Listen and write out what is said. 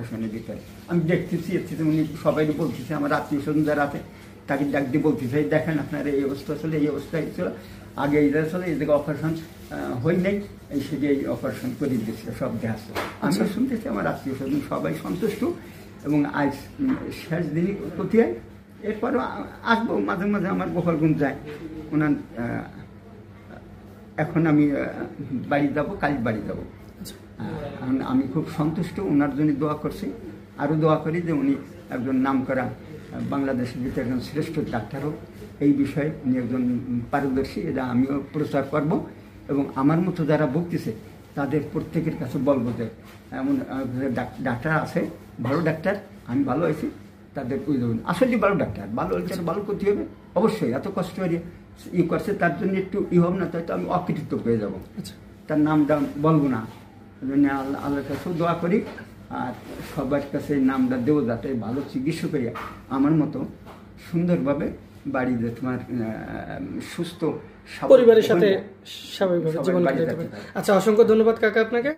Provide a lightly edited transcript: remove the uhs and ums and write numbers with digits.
অপারেশনের ভিতরে আমি দেখতেছি উনি সবাই বলতেছে, আমার আত্মীয় স্বজন যারা আছে তাকে ডাক দিয়ে বলতেছে, দেখেন আপনার এই অবস্থা ছিল, এই অবস্থায় ছিল, আগে এইটা ছিল, এই জায়গায় অপারেশন হই নাই, এই সেটি এই অপারেশন করে দিচ্ছে, সব দেখাচ্ছে। আমি শুনতেছি আমার আত্মীয় স্বজন সবাই সন্তুষ্ট, এবং আজ শেষ দিনই ক্ষতি হয়। এরপরও আসবো মাঝে মাঝে, আমার গোপালগঞ্জ যায় ওনার। এখন আমি বাড়ি যাবো, কাল বাড়ি যাবো। আমি খুব সন্তুষ্ট, ওনার জন্য দোয়া করছি, আরও দোয়া করি যে উনি একজন নামকরা বাংলাদেশের ভিতরে একজন শ্রেষ্ঠ ডাক্তার হোক। এই বিষয়ে উনি একজন পারদর্শী, এটা আমিও প্রচার করব, এবং আমার মতো যারা ভুগতেছে তাদের প্রত্যেকের কাছে বলবো যে এমন ডাক্তার আছে, ভালো ডাক্তার, আমি ভালো আছি, তাদের আসলে ভালো ডাক্তার, ভালো হয়েছে, ভালো করতে হবে অবশ্যই। এত কষ্ট করে করছে, তার জন্য একটু হবে না, তাই তো আমি অকৃতিত্ব পেয়ে যাবো। তার নামটা বলবো না, আল্লাহর কাছেও দোয়া করি, আর সবার কাছে নামটা দেবো যাতে ভালো চিকিৎসক হইয়া আমার মতো সুন্দরভাবে বাড়িতে তোমার সুস্থ পরিবারের সাথে স্বাভাবিকভাবে জীবন কাটাতে পারে। আচ্ছা, অসংখ্য ধন্যবাদ কাকা আপনাকে।